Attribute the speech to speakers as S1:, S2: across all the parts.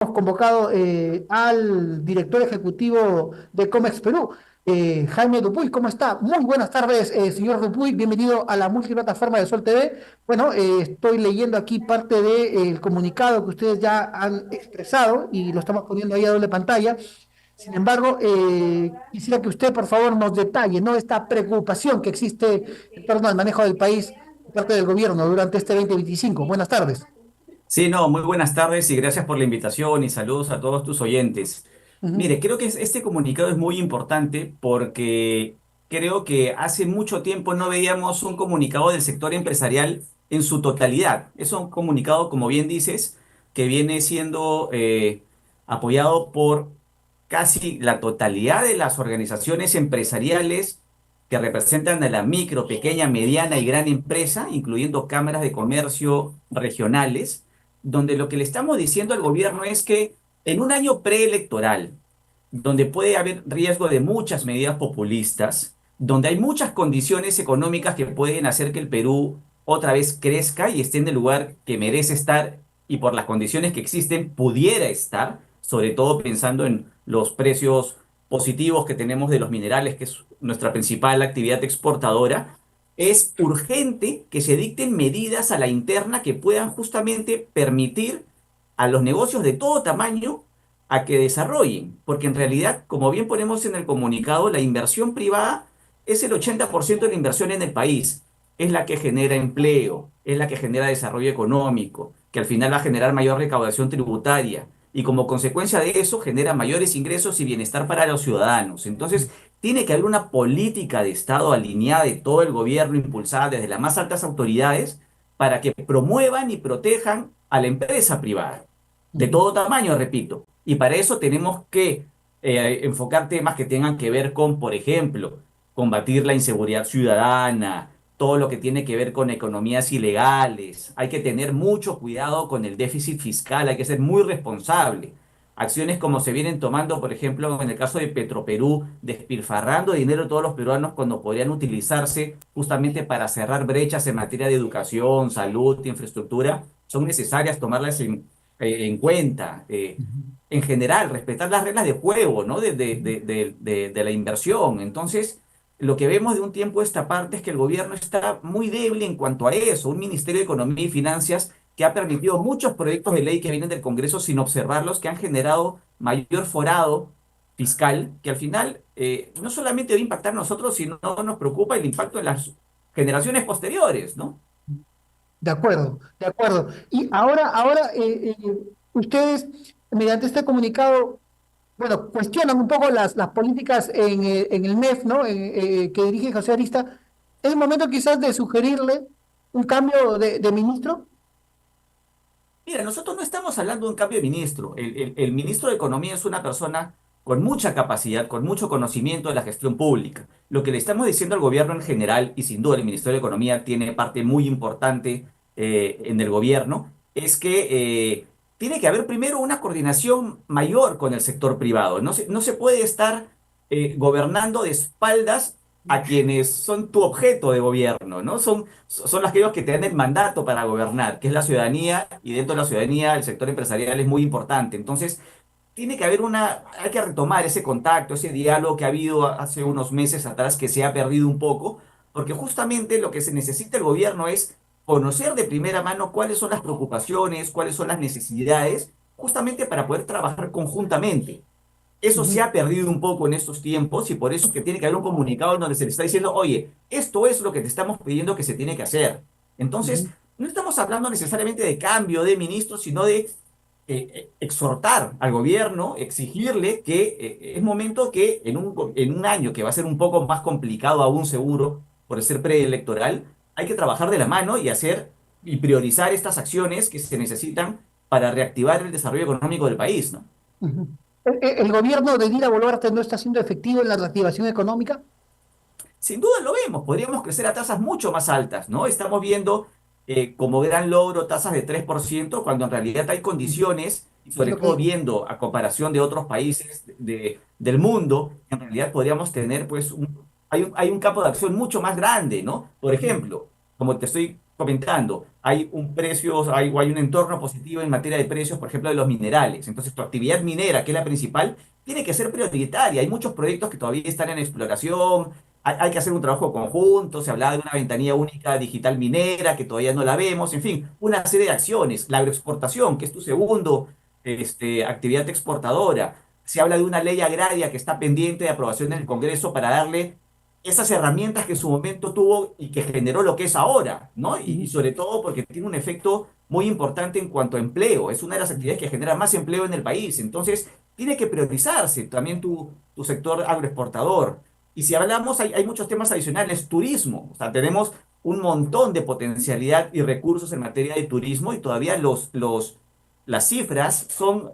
S1: Hemos convocado al director ejecutivo de Comex Perú, Jaime Dupuy. ¿Cómo está? Muy buenas tardes, señor Dupuy. Bienvenido a la multiplataforma de Sol TV. Bueno, estoy leyendo aquí parte del comunicado que ustedes ya han expresado y lo estamos poniendo ahí a doble pantalla. Sin embargo, quisiera que usted, por favor, nos detalle, ¿no? Esta preocupación que existe en torno al manejo del país por parte del gobierno durante este 2025. Buenas tardes.
S2: Sí, no, muy buenas tardes y gracias por la invitación y saludos a todos tus oyentes.
S1: Ujú.
S2: Mire, creo que este comunicado es muy importante porque creo que hace mucho tiempo no veíamos un comunicado del sector empresarial en su totalidad. Es un comunicado, como bien dices, que viene siendo apoyado por casi la totalidad de las organizaciones empresariales que representan a la micro, pequeña, mediana y gran empresa, incluyendo cámaras de comercio regionales, donde lo que le estamos diciendo al gobierno es que en un año preelectoral, donde puede haber riesgo de muchas medidas populistas, donde hay muchas condiciones económicas que pueden hacer que el Perú otra vez crezca y esté en el lugar que merece estar y por las condiciones que existen pudiera estar, sobre todo pensando en los precios positivos que tenemos de los minerales, que es nuestra principal actividad exportadora, es urgente que se dicten medidas a la interna que puedan justamente permitir a los negocios de todo tamaño a que desarrollen, porque en realidad, como bien ponemos en el comunicado, la inversión privada es el 80% de la inversión en el país, es la que genera empleo, es la que genera desarrollo económico, que al final va a generar mayor recaudación tributaria y como consecuencia de eso genera mayores ingresos y bienestar para los ciudadanos. Entonces, tiene que haber una política de Estado alineada de todo el gobierno, impulsada desde las más altas autoridades, para que promuevan y protejan a la empresa privada, de
S1: Ujú.
S2: todo tamaño, repito. Y para eso tenemos que enfocar temas que tengan que ver con, por ejemplo, combatir la inseguridad ciudadana, todo lo que tiene que ver con economías ilegales. Hay que tener mucho cuidado con el déficit fiscal, hay que ser muy responsable. Acciones como se vienen tomando, por ejemplo, en el caso de Petroperú, despilfarrando dinero de todos los peruanos cuando podrían utilizarse justamente para cerrar brechas en materia de educación, salud, infraestructura, son necesarias tomarlas en cuenta. En general, respetar las reglas de juego, ¿no? De la inversión. Entonces, lo que vemos de un tiempo a esta parte es que el gobierno está muy débil en cuanto a eso. Un Ministerio de Economía y Finanzas que ha permitido muchos proyectos de ley que vienen del Congreso sin observarlos, que han generado mayor forado fiscal, que al final no solamente va a impactar a nosotros, sino nos preocupa el impacto en las generaciones posteriores, ¿no?
S1: De acuerdo, de acuerdo. Y ahora ustedes, mediante este comunicado, bueno, cuestionan un poco las políticas en el MEF, ¿no? Que dirige José Arista. ¿Es el momento quizás de sugerirle un cambio de ministro?
S2: Mira, nosotros no estamos hablando de un cambio de ministro. El ministro de Economía es una persona con mucha capacidad, con mucho conocimiento de la gestión pública. Lo que le estamos diciendo al gobierno en general, y sin duda el Ministerio de Economía tiene parte muy importante en el gobierno, es que tiene que haber primero una coordinación mayor con el sector privado. No se puede estar gobernando de espaldas a quienes son tu objeto de gobierno, ¿no? Son aquellos que te dan el mandato para gobernar, que es la ciudadanía, y dentro de la ciudadanía el sector empresarial es muy importante. Entonces, hay que retomar ese contacto, ese diálogo que ha habido hace unos meses atrás que se ha perdido un poco, porque justamente lo que se necesita el gobierno es conocer de primera mano cuáles son las preocupaciones, cuáles son las necesidades, justamente para poder trabajar conjuntamente. Eso se
S1: Ujú,
S2: ha perdido un poco en estos tiempos y por eso es que tiene que haber un comunicado en donde se le está diciendo, oye, esto es lo que te estamos pidiendo que se tiene que hacer. Entonces,
S1: ujú.
S2: no estamos hablando necesariamente de cambio de ministros, sino de exhortar al gobierno, exigirle que es momento que en un año que va a ser un poco más complicado aún seguro por ser preelectoral, hay que trabajar de la mano y hacer y priorizar estas acciones que se necesitan para reactivar el desarrollo económico del país, ¿no?
S1: Ujú. ¿El gobierno de Dina Boluarte no está siendo efectivo en la reactivación económica?
S2: Sin duda lo vemos, podríamos crecer a tasas mucho más altas, ¿no? Estamos viendo como gran logro tasas de 3% cuando en realidad hay
S1: Ujú.
S2: condiciones, y
S1: Es
S2: sobre
S1: lo que...
S2: todo viendo a comparación de otros países del mundo, en realidad podríamos tener, pues, hay un campo de acción mucho más grande, ¿no? Por
S1: Ujú.
S2: ejemplo, como te estoy comentando, hay un precio, hay un entorno positivo en materia de precios, por ejemplo, de los minerales. Entonces, tu actividad minera, que es la principal, tiene que ser prioritaria. Hay muchos proyectos que todavía están en exploración, hay que hacer un trabajo conjunto, se hablaba de una ventanilla única digital minera, que todavía no la vemos, en fin, una serie de acciones. La agroexportación, que es tu segundo actividad exportadora. Se habla de una ley agraria que está pendiente de aprobación en el Congreso para darle esas herramientas que en su momento tuvo y que generó lo que es ahora, ¿no? Y
S1: Ujú.
S2: sobre todo porque tiene un efecto muy importante en cuanto a empleo. Es una de las actividades que genera más empleo en el país. Entonces, tiene que priorizarse también tu sector agroexportador. Y si hablamos, hay muchos temas adicionales. Turismo. O sea, tenemos un montón de potencialidad y recursos en materia de turismo y todavía las cifras son,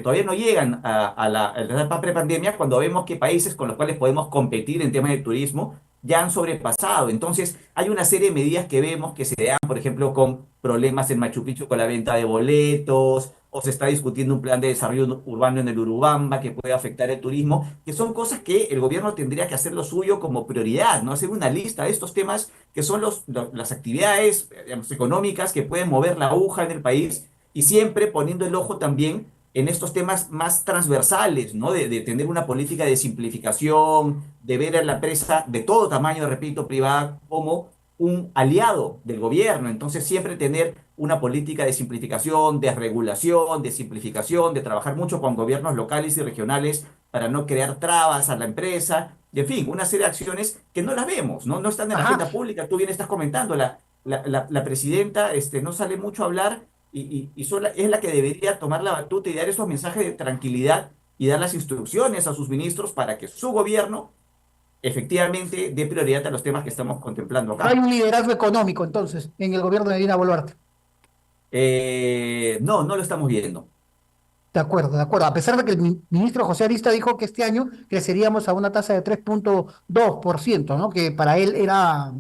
S2: todavía no llegan a la etapa prepandemia cuando vemos que países con los cuales podemos competir en temas de turismo ya han sobrepasado. Entonces, hay una serie de medidas que vemos que se dan, por ejemplo, con problemas en Machu Picchu con la venta de boletos, o se está discutiendo un plan de desarrollo urbano en el Urubamba que puede afectar el turismo, que son cosas que el gobierno tendría que hacer lo suyo como prioridad, ¿no? Hacer una lista de estos temas que son las actividades, digamos, económicas que pueden mover la aguja en el país y siempre poniendo el ojo también en estos temas más transversales, ¿no? De tener una política de simplificación, de ver a la empresa de todo tamaño, repito, privada, como un aliado del gobierno. Entonces, siempre tener una política de simplificación, de regulación, de simplificación, de trabajar mucho con gobiernos locales y regionales para no crear trabas a la empresa. Y, en fin, una serie de acciones que no las vemos, ¿no? No están en la
S1: Ajá.
S2: agenda pública. Tú bien estás comentando, la presidenta no sale mucho a hablar es la que debería tomar la batuta y dar esos mensajes de tranquilidad y dar las instrucciones a sus ministros para que su gobierno efectivamente dé prioridad a los temas que estamos contemplando
S1: No hay
S2: acá.
S1: un liderazgo económico, entonces, en el gobierno de Dina Boluarte.
S2: No, no lo estamos viendo.
S1: De acuerdo, de acuerdo. A pesar de que el ministro José Arista dijo que este año creceríamos a una tasa de 3,2%, ¿no? Que para él era,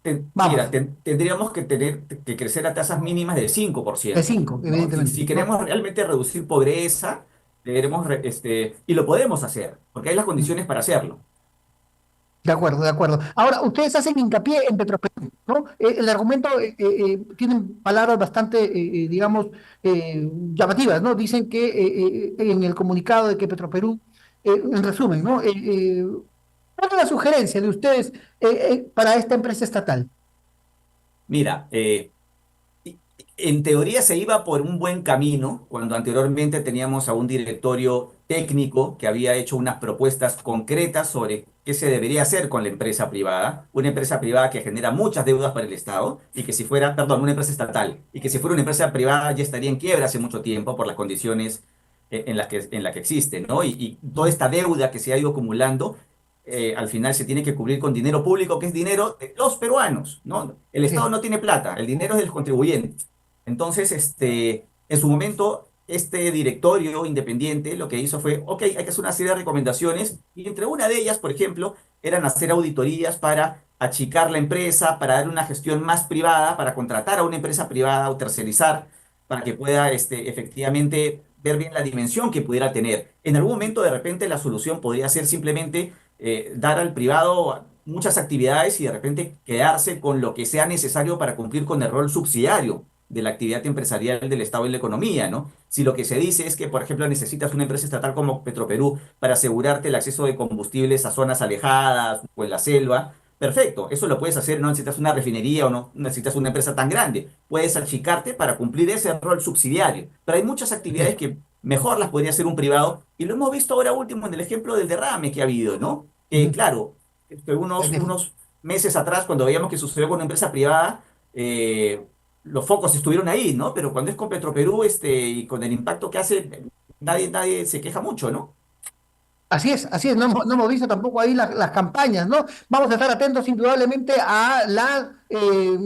S2: Mira,
S1: vamos,
S2: tendríamos que tener que crecer a tasas mínimas del cinco por
S1: de
S2: ciento,
S1: 5,
S2: ¿no? Si,
S1: evidentemente,
S2: si
S1: ¿no?
S2: queremos realmente reducir pobreza, y lo podemos hacer, porque hay las condiciones para hacerlo.
S1: De acuerdo, de acuerdo. Ahora, ustedes hacen hincapié en Petroperú, ¿no? El argumento tienen palabras bastante, digamos, llamativas, ¿no? Dicen que en el comunicado de que Petroperú, en resumen, ¿no? ¿Cuál es la sugerencia de ustedes para esta empresa estatal?
S2: Mira, y- en teoría se iba por un buen camino cuando anteriormente teníamos a un directorio técnico que había hecho unas propuestas concretas sobre qué se debería hacer con la empresa privada, una empresa privada que genera muchas deudas para el Estado y que si fuera, perdón, una empresa estatal y que si fuera una empresa privada ya estaría en quiebra hace mucho tiempo por las condiciones en la que existe, ¿no? Y toda esta deuda que se ha ido acumulando al final se tiene que cubrir con dinero público, que es dinero de los peruanos, ¿no? El
S1: Así
S2: Estado
S1: es.
S2: no tiene plata, el dinero es de los contribuyentes. Entonces, en su momento, este directorio independiente lo que hizo fue, ok, hay que hacer una serie de recomendaciones, y entre una de ellas, por ejemplo, eran hacer auditorías para achicar la empresa, para dar una gestión más privada, para contratar a una empresa privada o tercerizar, para que pueda efectivamente ver bien la dimensión que pudiera tener. En algún momento, de repente, la solución podría ser simplemente dar al privado muchas actividades y de repente quedarse con lo que sea necesario para cumplir con el rol subsidiario de la actividad empresarial del Estado en la economía, ¿no? Si lo que se dice es que, por ejemplo, necesitas una empresa estatal como Petroperú para asegurarte el acceso de combustibles a zonas alejadas o en la selva, perfecto, eso lo puedes hacer, no necesitas una refinería o no necesitas una empresa tan grande, puedes achicarte para cumplir ese rol subsidiario, pero hay muchas
S1: Así
S2: actividades
S1: es.
S2: que mejor las podría hacer un privado y lo hemos visto ahora último en el ejemplo del derrame que ha habido, ¿no?
S1: Ujú.
S2: Claro, unos meses atrás, cuando veíamos que sucedió con una empresa privada, eh, los focos estuvieron ahí, ¿no? Pero cuando es con Petroperú, y con el impacto que hace, nadie se queja mucho, ¿no?
S1: Así es, así es. No hemos visto tampoco ahí las campañas, ¿no? Vamos a estar atentos indudablemente a la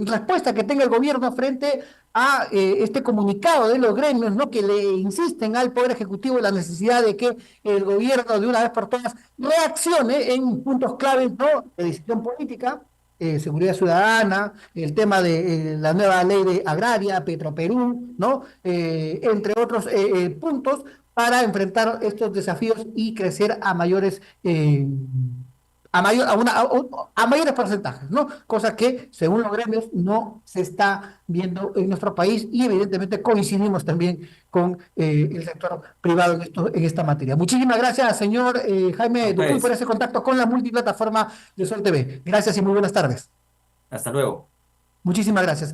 S1: respuesta que tenga el gobierno frente a este comunicado de los gremios, ¿no? Que le insisten al Poder Ejecutivo la necesidad de que el gobierno de una vez por todas reaccione en puntos claves, ¿no? De decisión política, seguridad ciudadana, el tema de la nueva ley de agraria, Petroperú, ¿no? Entre otros puntos para enfrentar estos desafíos y crecer a mayores a mayores porcentajes, ¿no? Cosa que, según los gremios, no se está viendo en nuestro país y evidentemente coincidimos también con el sector privado en esta materia. Muchísimas gracias, señor
S2: A
S1: Jaime Dupuy, por
S2: ustedes.
S1: ese contacto con la multiplataforma de Sol TV. Gracias y muy buenas tardes.
S2: Hasta luego.
S1: Muchísimas gracias.